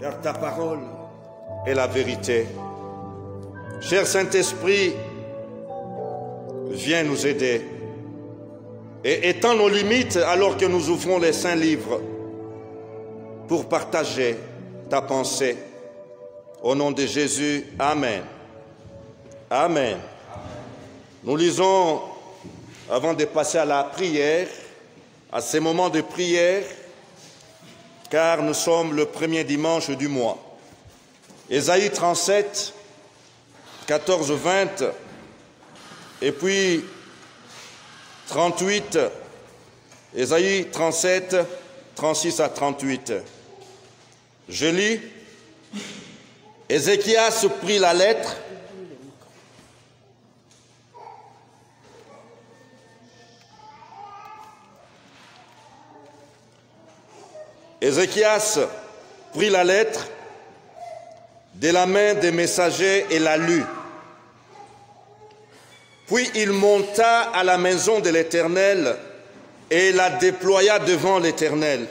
car ta parole est la vérité. Cher Saint-Esprit, viens nous aider et étends nos limites alors que nous ouvrons les saints livres pour partager ta pensée. Au nom de Jésus, Amen. Amen. Nous lisons, avant de passer à la prière, à ces moments de prière, car nous sommes le premier dimanche du mois. Ésaïe 37, 14, 20, et puis 38, Ésaïe 37, 36 à 38. Je lis, Ézéchias prit la lettre, Ézéchias prit la lettre de la main des messagers et la lut. Puis il monta à la maison de l'Éternel et la déploya devant l'Éternel.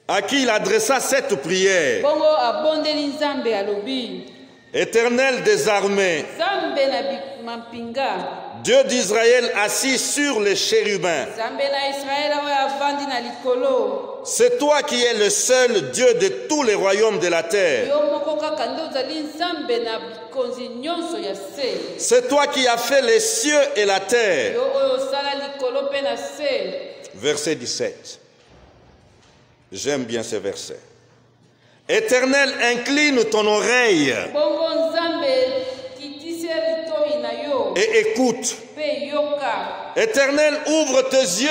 À qui il adressa cette prière. Éternel des armées, Dieu d'Israël assis sur les chérubins, c'est toi qui es le seul Dieu de tous les royaumes de la terre. C'est toi qui as fait les cieux et la terre. Verset 17. J'aime bien ce verset. Éternel, incline ton oreille et écoute. Éternel, ouvre tes yeux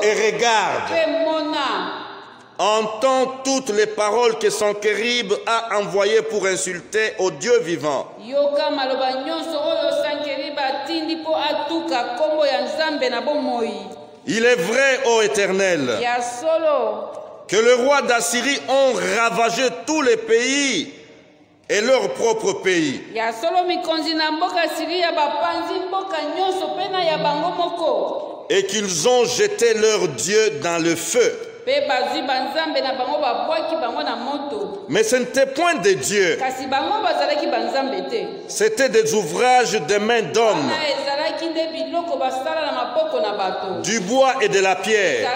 et regarde. Entends toutes les paroles que Sanchérib a envoyées pour insulter au Dieu vivant. Il est vrai, ô Éternel, que le roi d'Assyrie ont ravagé tous les pays et leur propre pays. Et qu'ils ont jeté leur Dieu dans le feu. Mais ce n'était point des dieux. C'était des ouvrages de mains d'hommes, du bois et de la pierre.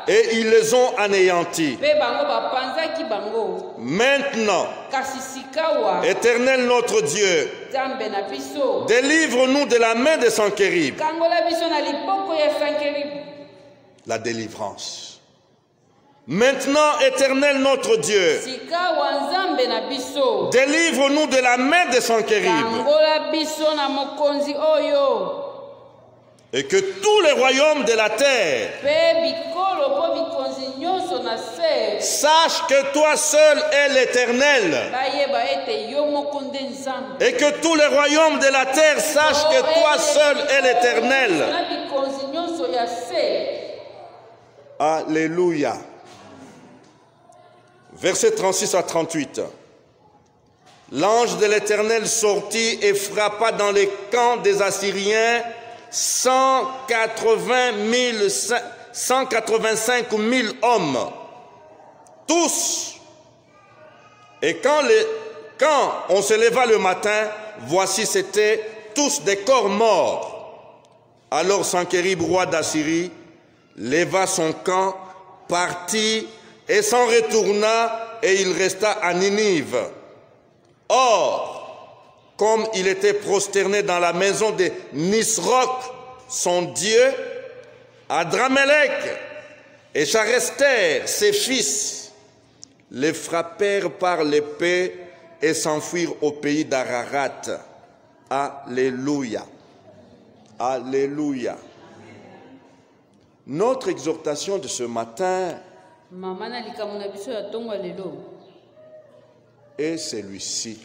Et ils les ont anéantis. Maintenant, Éternel notre Dieu, délivre-nous de la main de Sanchérib. La délivrance. Maintenant, Éternel notre Dieu, délivre-nous de la main de Sanchérib. Et que tous les royaumes de la terre sachent que toi seul es l'Éternel. Et que tous les royaumes de la terre sachent que toi seul es l'Éternel. Alléluia. Versets 36 à 38. L'ange de l'Éternel sortit et frappa dans les camps des Assyriens 185 000 hommes, tous. Et quand on se leva le matin, voici c'étaient tous des corps morts. Alors Sanchérib, roi d'Assyrie, leva son camp, partit et s'en retourna, et il resta à Ninive. Or, comme il était prosterné dans la maison de Nisroch, son dieu, Adramélec et Charester, ses fils, les frappèrent par l'épée et s'enfuirent au pays d'Ararat. Alléluia. Alléluia. Notre exhortation de ce matin est celui-ci.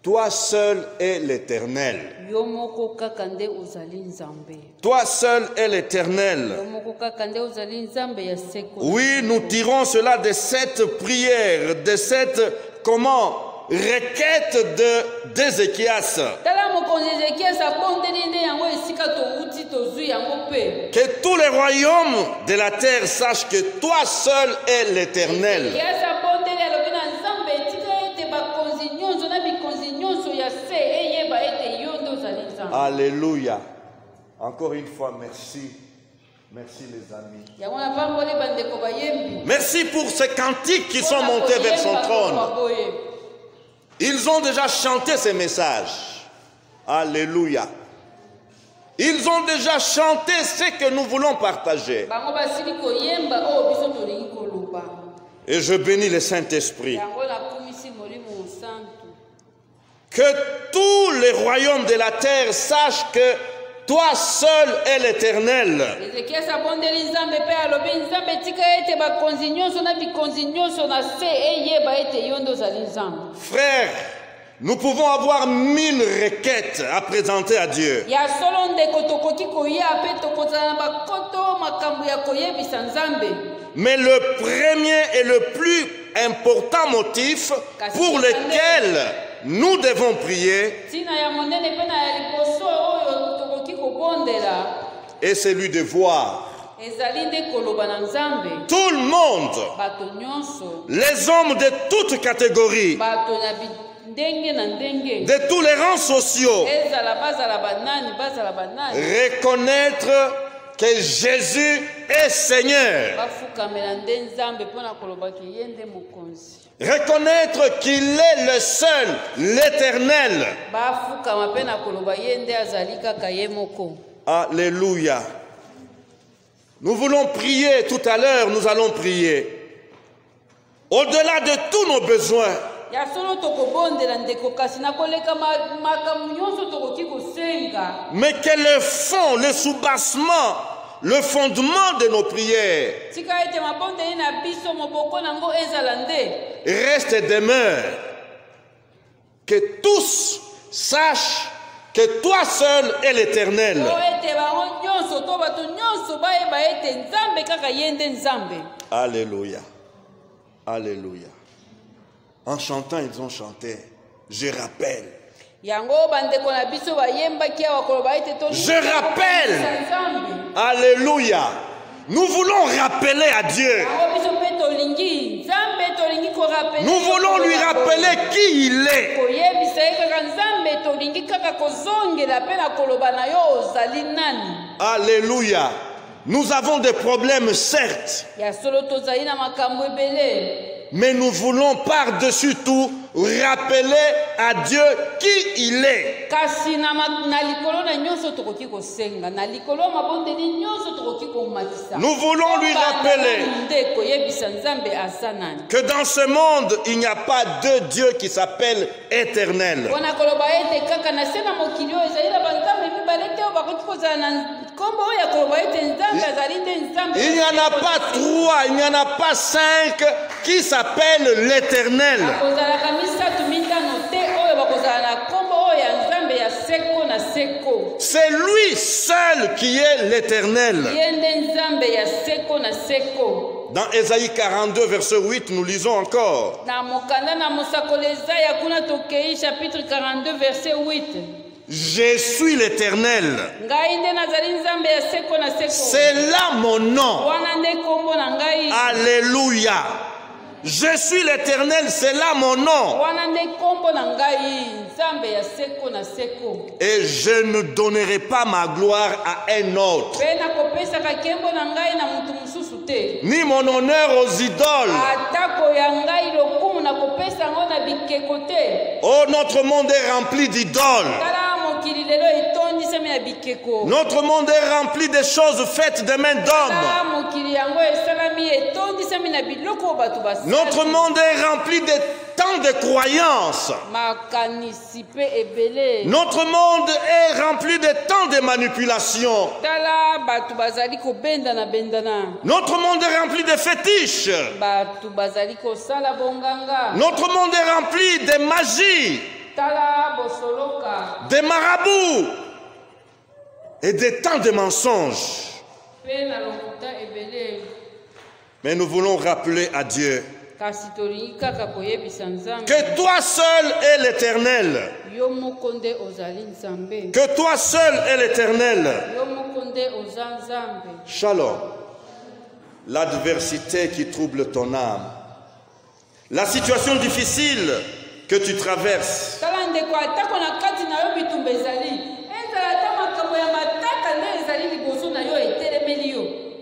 toi seul es l'Éternel. Toi seul es l'Éternel. Oui, nous tirons cela de cette prière, de cette, requête d'Ézéchias. Que tous les royaumes de la terre sachent que toi seul es l'Éternel. Alléluia. Encore une fois, merci. Merci les amis. Merci pour ces cantiques qui sont montés vers son trône. Ils ont déjà chanté ces messages. Alléluia. Ils ont déjà chanté ce que nous voulons partager. Et je bénis le Saint-Esprit. Que tous les royaumes de la terre sachent que toi seul es l'Éternel. Frères, nous pouvons avoir 1000 requêtes à présenter à Dieu. Mais le premier et le plus important motif pour lequel nous devons prier est celui de voir tout le monde, les hommes de toutes catégories, de tous les rangs sociaux, reconnaître que Jésus est Seigneur. Reconnaître qu'il est le seul, l'Éternel. Alléluia. Nous voulons prier tout à l'heure, nous allons prier. Au-delà de tous nos besoins. Mais que le fond, le soubassement, le fondement de nos prières reste et demeure. Que tous sachent que toi seul es l'Éternel. Alléluia. Alléluia. En chantant, ils ont chanté. Je rappelle. Je rappelle. Alléluia. Nous voulons rappeler à Dieu. Nous voulons lui rappeler qui il est. Alléluia. Nous avons des problèmes, certes. Mais nous voulons par-dessus tout rappeler à Dieu qui il est. Nous voulons lui rappeler que dans ce monde, il n'y a pas de Dieu qui s'appelle éternel. Il n'y en a pas 3, il n'y en a pas 5 qui s'appellent l'éternel. C'est lui seul qui est l'éternel. Dans Ésaïe 42, verset 8, nous lisons encore. Chapitre 42, verset 8. Je suis l'Éternel. C'est là mon nom. Alléluia. Je suis l'Éternel, c'est là mon nom. Et je ne donnerai pas ma gloire à un autre, ni mon honneur aux idoles. Oh, notre monde est rempli d'idoles. Notre monde est rempli de choses faites de mains d'hommes. Notre monde est rempli de tant de croyances. Notre monde est rempli de tant de manipulations. Notre monde est rempli de fétiches. Notre monde est rempli de magie. des marabouts et des temps de mensonges. Mais nous voulons rappeler à Dieu que toi seul est l'Éternel. Que toi seul est l'Éternel. Shalom. L'adversité qui trouble ton âme, la situation difficile que tu traverses,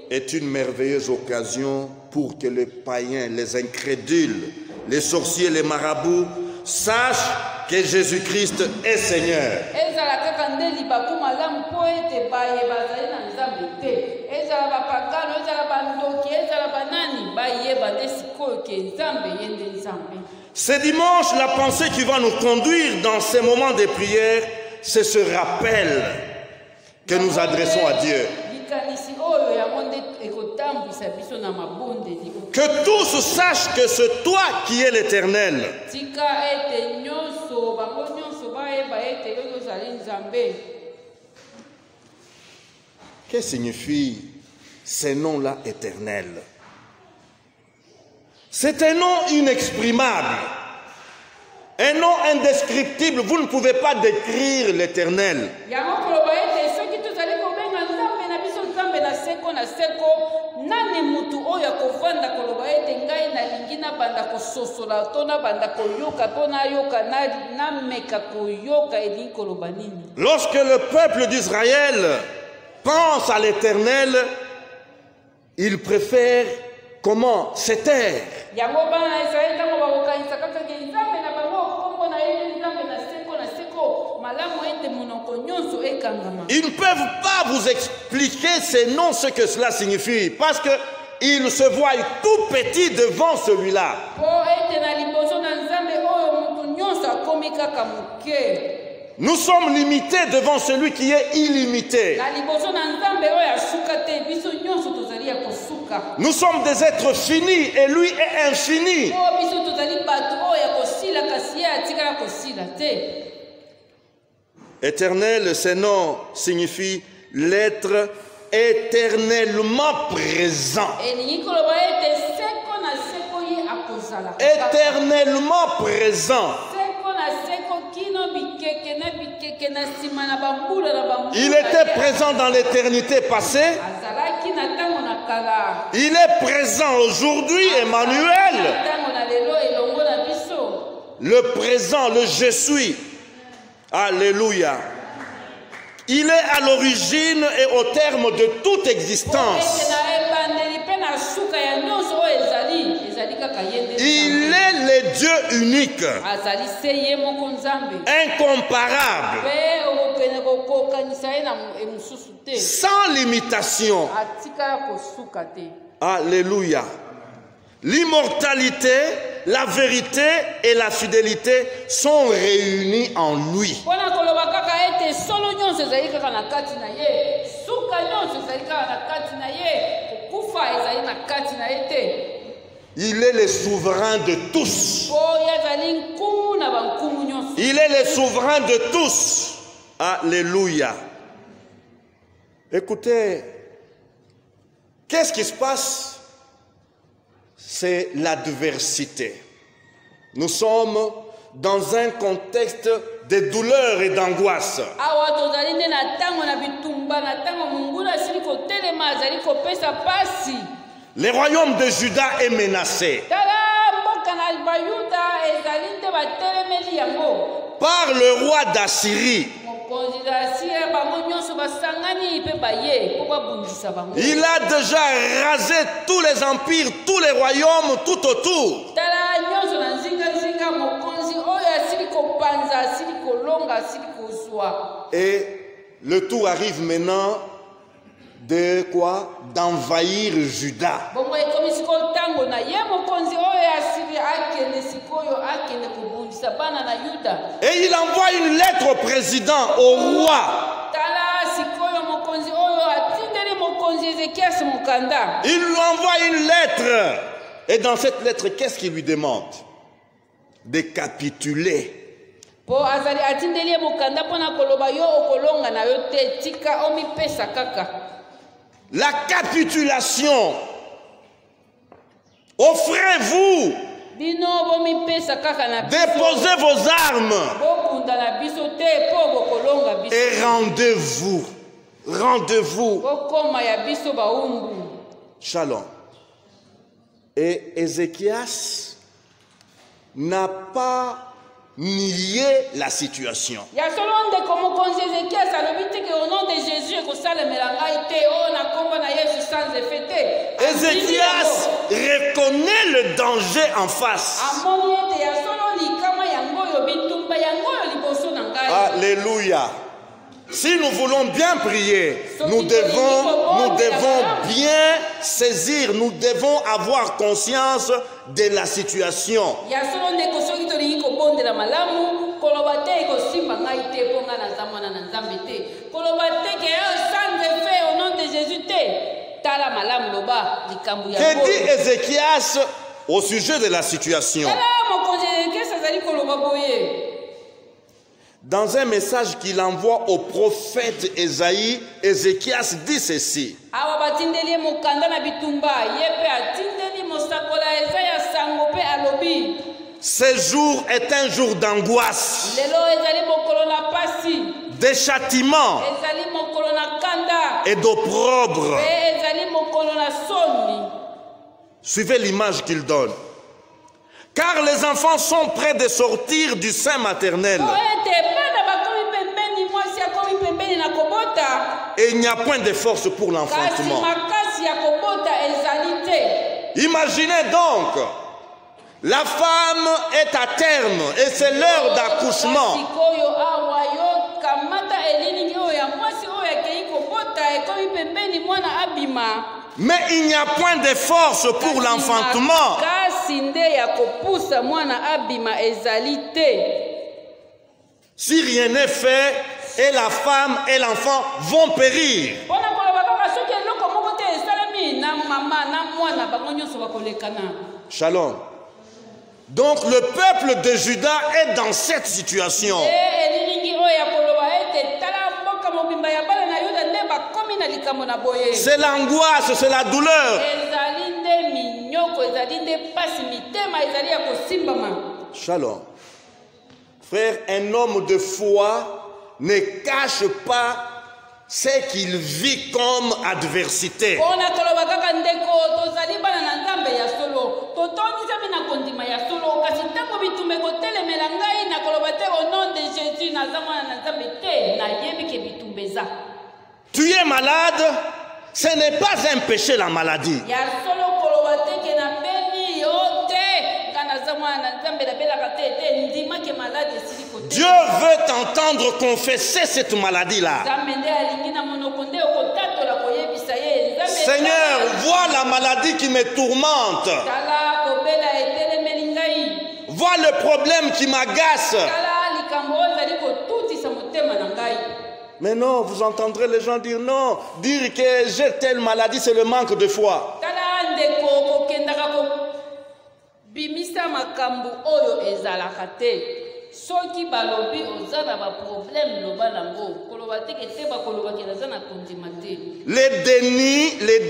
est une merveilleuse occasion pour que les païens, les incrédules, les sorciers, les marabouts sachent que Jésus-Christ est Seigneur. Ce dimanche, la pensée qui va nous conduire dans ces moments de prière, c'est ce rappel que nous adressons à Dieu. Que tous sachent que c'est toi qui es l'Éternel. Que signifie ce nom-là éternel? C'est un nom inexprimable, un nom indescriptible. Vous ne pouvez pas décrire l'Éternel. Lorsque le peuple d'Israël pense à l'Éternel, il préfère comment? Se taire. Ils ne peuvent pas vous expliquer ces noms, ce que cela signifie, parce qu'ils se voient tout petits devant celui-là. Nous sommes limités devant celui qui est illimité. Nous sommes des êtres finis et lui est infini. Éternel, ce nom signifie l'être éternellement présent. Éternellement présent. Il était présent dans l'éternité passée. Il est présent aujourd'hui, Emmanuel. Le présent, le je suis. Alléluia. Il est à l'origine et au terme de toute existence. Il est le Dieu unique, incomparable, sans limitation. Alléluia. L'immortalité, la vérité et la fidélité sont réunies en lui. Il est le souverain de tous. Il est le souverain de tous. Alléluia. Écoutez, qu'est-ce qui se passe? C'est l'adversité. Nous sommes dans un contexte de douleur et d'angoisse. Le royaume de Juda est menacé par le roi d'Assyrie. Il a déjà rasé tous les empires, tous les royaumes tout autour. Et le tout arrive maintenant de quoi? D'envahir Juda. Et il envoie une lettre au président, au roi. Il lui envoie une lettre. Et dans cette lettre, qu'est-ce qu'il lui demande? De capituler po azali atindeli ye mokanda mpona koloba yo okolonga na yo te tika omipesa kaka. La capitulation. Offrez-vous. Bino bomipesa kaka na biso. Déposez vos armes. Bokunda na biso te po bokolonga biso. Et rendez-vous. Rendez-vous. Bokoma ya biso baumbu. Shalom. Et Ézéchias n'a pas nié la situation. Ya solo ndeko mokonzi Ézéchias alobi te ke au nom de Jésus ekosalemela ngai te oyo na kombo na Yesu sans effet te. Ézéchias reconnaît le danger en face. Amoni ete ya solo likama yango oyo bitumba yango oyo liboso na ngai. Alléluia. Si nous voulons bien prier, nous devons bien saisir, nous devons avoir conscience de la situation. Que dit Ézéchias au sujet de la situation? Dans un message qu'il envoie au prophète Ésaïe, Ézéchias dit ceci. Ce jour est un jour d'angoisse, de châtiment et d'opprobre. Suivez l'image qu'il donne. Car les enfants sont près de sortir du sein maternel. Et il n'y a point de force pour l'enfantement. Imaginez donc, la femme est à terme et c'est l'heure d'accouchement. Mais il n'y a point de force pour l'enfantement. Si rien n'est fait, et la femme et l'enfant vont périr. Shalom. Donc le peuple de Juda est dans cette situation. C'est l'angoisse, c'est la douleur. Shalom. Frère, un homme de foi ne cache pas ce qu'il vit comme adversité. Tu es malade, ce n'est pas un péché la maladie. Dieu veut t'entendre confesser cette maladie-là. Seigneur, vois la maladie qui me tourmente. Vois le problème qui m'agace. Mais non, vous entendrez les gens dire non. Dire que j'ai telle maladie, c'est le manque de foi. Bimisa makambu oyo ezalaka te soki balobi ozana ba problème loba nango koloba te ke te ba koloba ke nazana kondima te. Le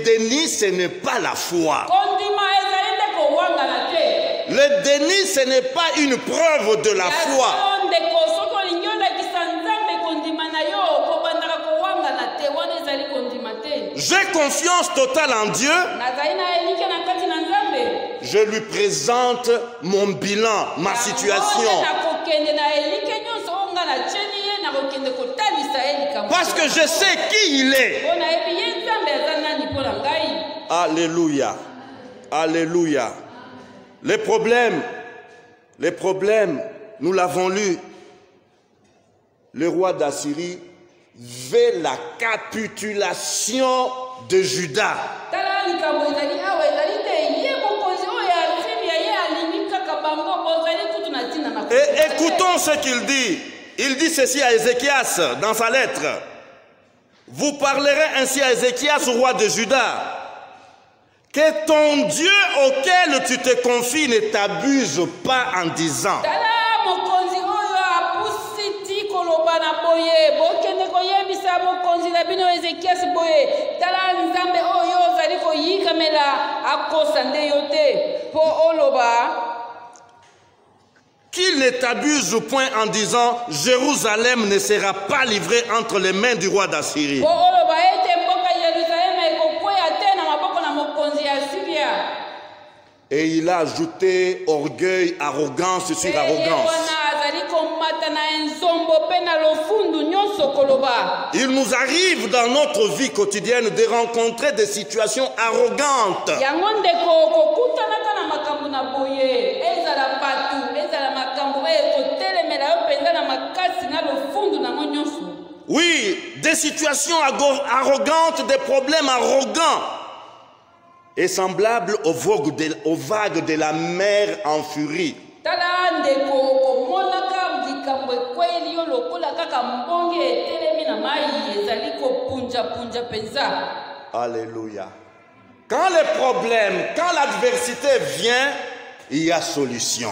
déni ce n'est pas la foi. Kondima ezali te ko wanga na te. Le déni ce n'est pas une preuve de la foi. J'ai confiance totale en Dieu. Je lui présente mon bilan, ma situation. Parce que je sais qui il est. Alléluia. Alléluia. Les problèmes, nous l'avons lu. Le roi d'Assyrie veut la capitulation de Juda. Et écoutons ce qu'il dit. Il dit ceci à Ézéchias dans sa lettre. Vous parlerez ainsi à Ézéchias, roi de Juda. Que ton Dieu auquel tu te confies ne t'abuse pas en disant. koloba na boye bokende koyebisa mokonzi na bino Ezekias boye tala nzambe oyo ozali koyikamela akosa nde yo te po oloba qu'il ne t'abuse point en disant Jérusalem ne sera pas livrée entre les mains du roi d'Assyrie. po oloba ete mboka Yerusalema ekokwea te na maboko na mokonzi ya Syria. Et il a ajouté orgueil, arrogance sur arrogance. Il nous arrive dans notre vie quotidienne de rencontrer des situations arrogantes. Oui, des situations arrogantes, des problèmes arrogants. Et semblable aux vagues de la mer en furie. Alléluia. Quand les problèmes, quand l'adversité vient, il y a solution.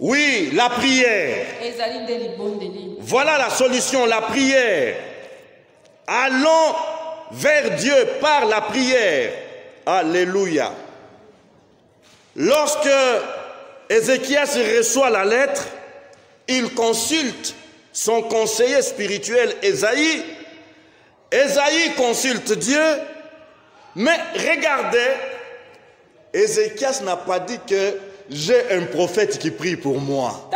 Oui, la prière. Voilà la solution, la prière. Allons vers Dieu par la prière. Alléluia. Lorsque Ézéchias reçoit la lettre, il consulte son conseiller spirituel Ésaïe. Ésaïe consulte Dieu, mais regardez, Ézéchias n'a pas dit que j'ai un prophète qui prie pour moi.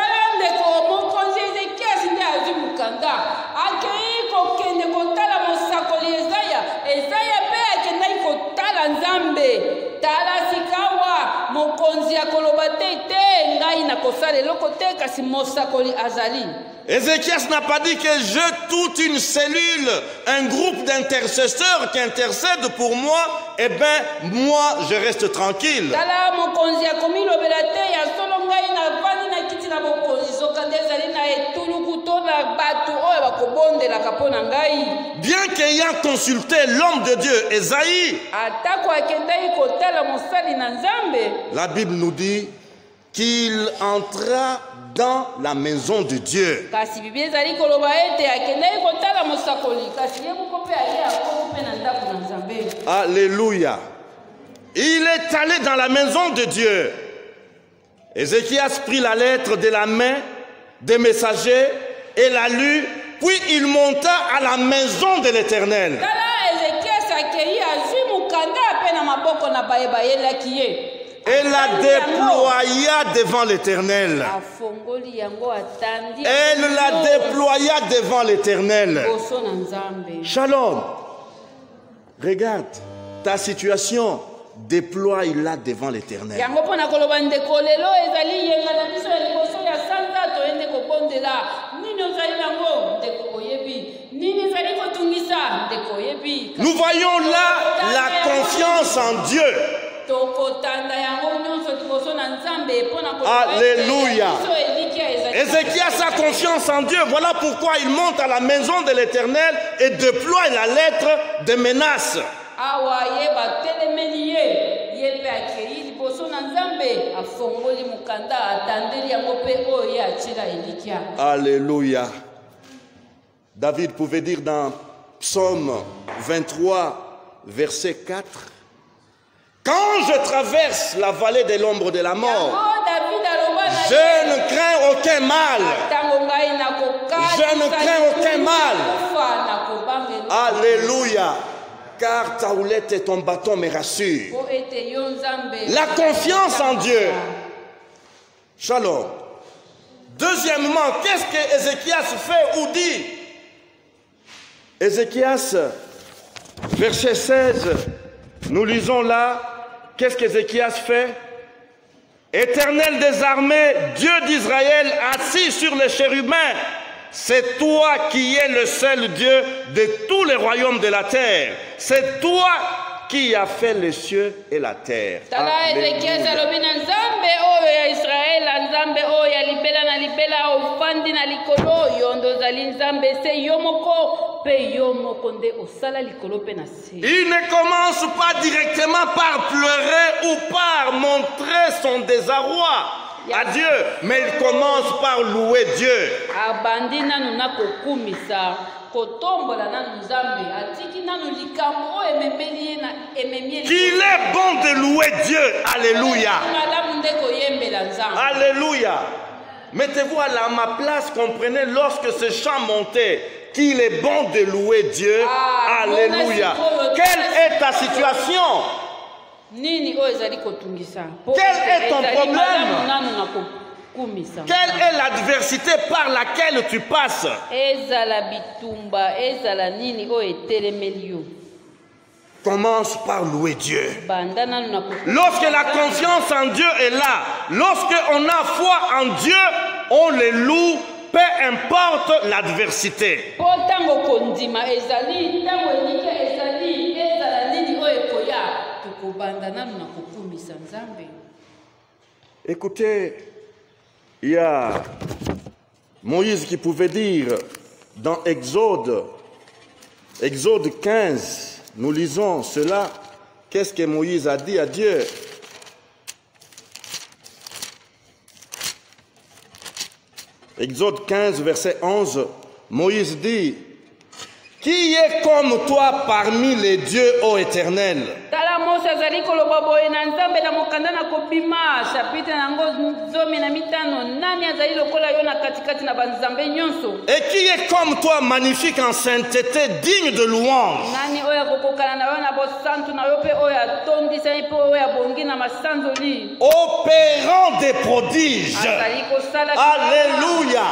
Ézéchias n'a pas dit que j'ai toute une cellule, un groupe d'intercesseurs qui intercèdent pour moi, et bien moi je reste tranquille. Bien qu'ayant consulté l'homme de Dieu, Ésaïe, la Bible nous dit qu'il entra dans la maison de Dieu. Alléluia. Il est allé dans la maison de Dieu. Ézéchias prit la lettre de la main des messagers et la lut, puis il monta à la maison de l'Éternel. Et la déploya devant l'Éternel. Elle la déploya devant l'Éternel. Shalom. Regarde ta situation. Déploie-la devant l'Éternel. Nous voyons là la confiance en Dieu. Alléluia. Ézéchias a confiance en Dieu. Voilà pourquoi il monte à la maison de l'Éternel et déploie la lettre de menace. Alléluia. David pouvait dire dans Psaume 23, verset 4, quand je traverse la vallée de l'ombre de la mort, je ne crains aucun mal. Je ne crains aucun mal. Alléluia. Car ta houlette et ton bâton me rassurent. La confiance en Dieu. Shalom. Deuxièmement, qu'est-ce que Ézéchias fait ou dit? Ézéchias, verset 16, nous lisons là, qu'est-ce qu'Ézéchias fait? Éternel des armées, Dieu d'Israël, assis sur les chérubins, c'est toi qui es le seul Dieu de tous les royaumes de la terre. C'est toi qui a fait les cieux et la terre. Tala Ezekiel alobi na nzambe oyo ya Israel, nzambe oyo ya libela na libela ofandi na likolo oyo ndozali nzambe se yo moko pe yo moko nde osala likolo pe na se. Il ne commence pas directement par pleurer ou par montrer son désarroi à Dieu, mais il commence par louer Dieu. Abandi nanu na kokumisa kotombola nanu nzambe atiki nanu likambo oyo ememeli ye na ememie. Qu'il est bon de louer Dieu. Alléluia. Malamu nde koyembela nzambe. Alléluia. Mettez-vous à ma place, comprenez, lorsque ce chant montait, qu'il est bon de louer Dieu. Alléluia. Quelle est ta situation? Quel est ton problème? Quelle est l'adversité par laquelle tu passes? Commence par louer Dieu. Lorsque la confiance en Dieu est là, lorsque on a foi en Dieu, on le loue, peu importe l'adversité. Écoutez, il y a Moïse qui pouvait dire dans Exode 15, nous lisons cela. Qu'est-ce que Moïse a dit à Dieu? Exode 15, verset 11, Moïse dit: qui est comme toi parmi les dieux, ô Éternel? Et qui est comme toi magnifique en sainteté, digne de louange? Opérant des prodiges. Alléluia.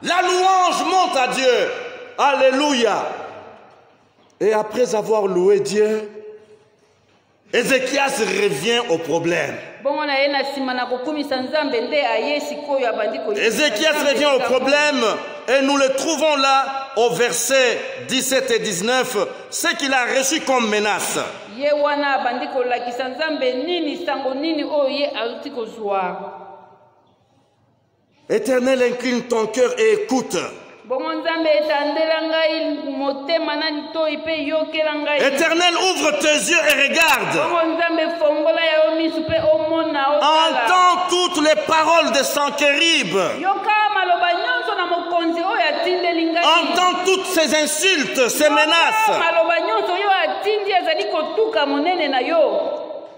La louange monte à Dieu. Alléluia. Et après avoir loué Dieu, Ézéchias revient au problème. Ézéchias revient au problème et nous le trouvons là au verset 17 et 19, ce qu'il a reçu comme menace. Éternel, incline ton cœur et écoute. Éternel, ouvre tes yeux et regarde. Entends toutes les paroles de Sankérib. Entends toutes ces insultes, ces menaces.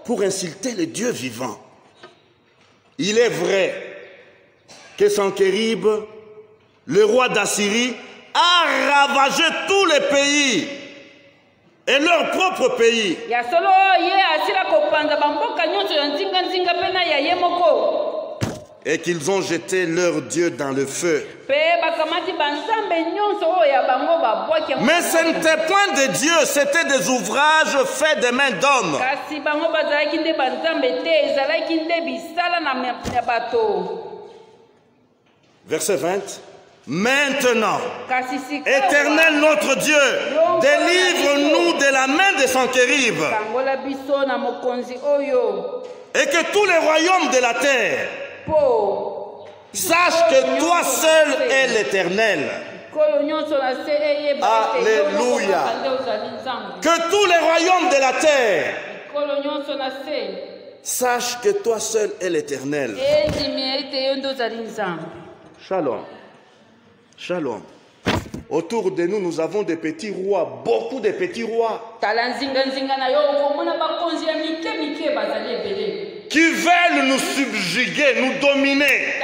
Pour insulter le Dieu vivant. Il est vrai que Sankérib, le roi d'Assyrie, a ravagé tous les pays et leur propre pays. Et qu'ils ont jeté leur Dieu dans le feu. Mais ce n'était point de Dieu, c'était des ouvrages faits des mains d'hommes. Verset 20. Maintenant, Éternel notre Dieu, délivre-nous de la main de Sankérib, et que tous les royaumes de la terre sachent que toi seul es l'Éternel. Alléluia. Que tous les royaumes de la terre sachent que toi seul es l'Éternel. Shalom. Shalom. Autour de nous, nous avons des petits rois, beaucoup de petits rois, qui veulent nous subjuguer, nous dominer,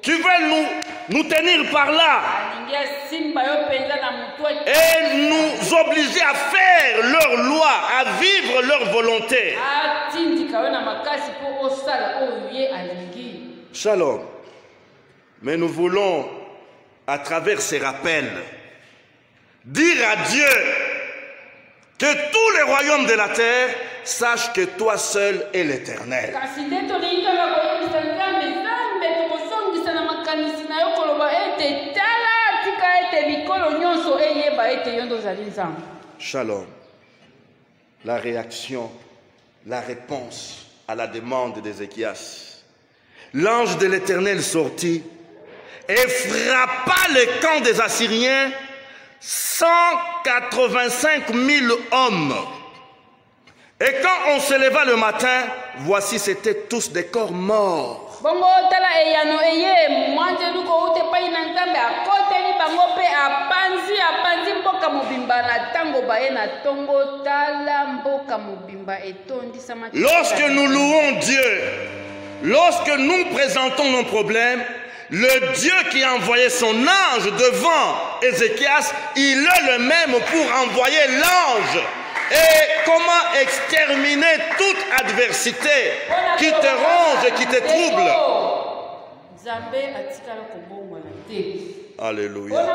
qui veulent nous tenir par là et nous obliger à faire leur loi, à vivre leur volonté. Shalom. Mais nous voulons, à travers ces rappels, dire à Dieu que tous les royaumes de la terre sachent que toi seul es l'Éternel. Shalom. La réaction, la réponse à la demande d'Ézéchias. L'ange de l'Éternel sortit et frappa le camp des Assyriens, 185 000 hommes. Et quand on se leva le matin, voici, c'étaient tous des corps morts. Bongo tala eyano eye mwanje luko ute pai na nzambe akoteli bango pe apanzi mboka mobimba na tango baye na tongo tala mboka mobimba etondisa mati. Lorsque nous louons Dieu, lorsque nous présentons nos problèmes, le Dieu qui a envoyé son ange devant Ézéchias, il est le même pour envoyer l'ange. Et comment exterminer toute adversité qui te ronge et qui te trouble. Alléluia.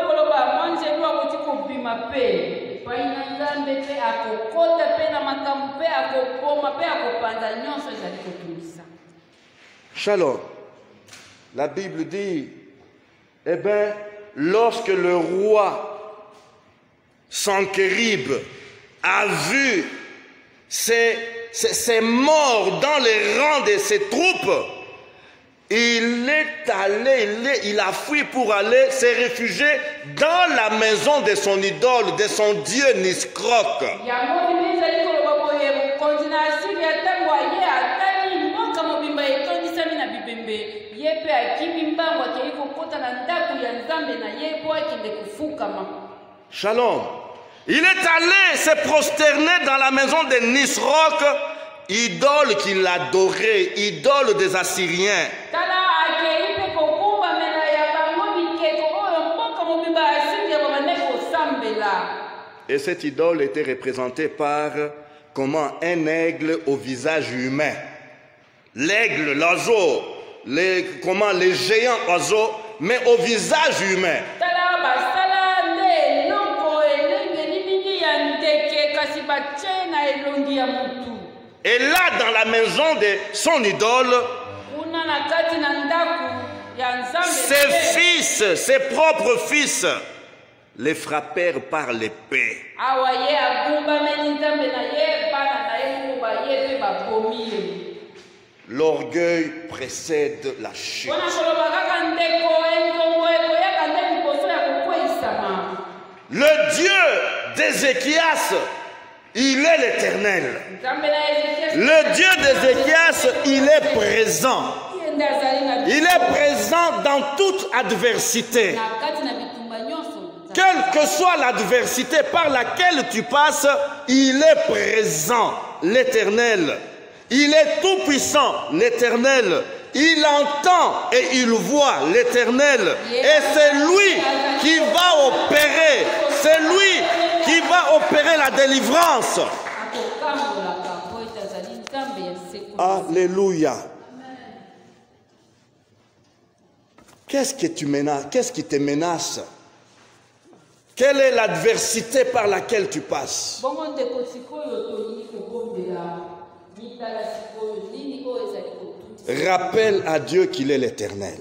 Shalom. La Bible dit, eh bien, lorsque le roi Sanchérib a vu ces morts dans les rangs de ses troupes, il est allé, il a fui pour aller se réfugier dans la maison de son idole, de son dieu Nisroch. Shalom. Il est allé se prosterner dans la maison de Nisroch, idole qu'il adorait, idole des Assyriens. Et cette idole était représentée par comment un aigle au visage humain. L'aigle, l'oiseau, comment les géants oiseaux, mais au visage humain. Et là, dans la maison de son idole, ses fils, ses propres fils, les frappèrent par l'épée. L'orgueil précède la chute. Le Dieu d'Ézéchias, il est l'Éternel. Le Dieu d'Ézéchias, il est présent. Il est présent dans toute adversité. Quelle que soit l'adversité par laquelle tu passes, il est présent, l'Éternel. Il est tout puissant, l'Éternel. Il entend et il voit, l'Éternel. Et c'est lui qui va opérer. C'est lui qui va opérer la délivrance. Alléluia. Qu'est-ce que tu menaces? Qu'est-ce qui te menace? Quelle est l'adversité par laquelle tu passes? Rappelle à Dieu qu'il est l'Éternel.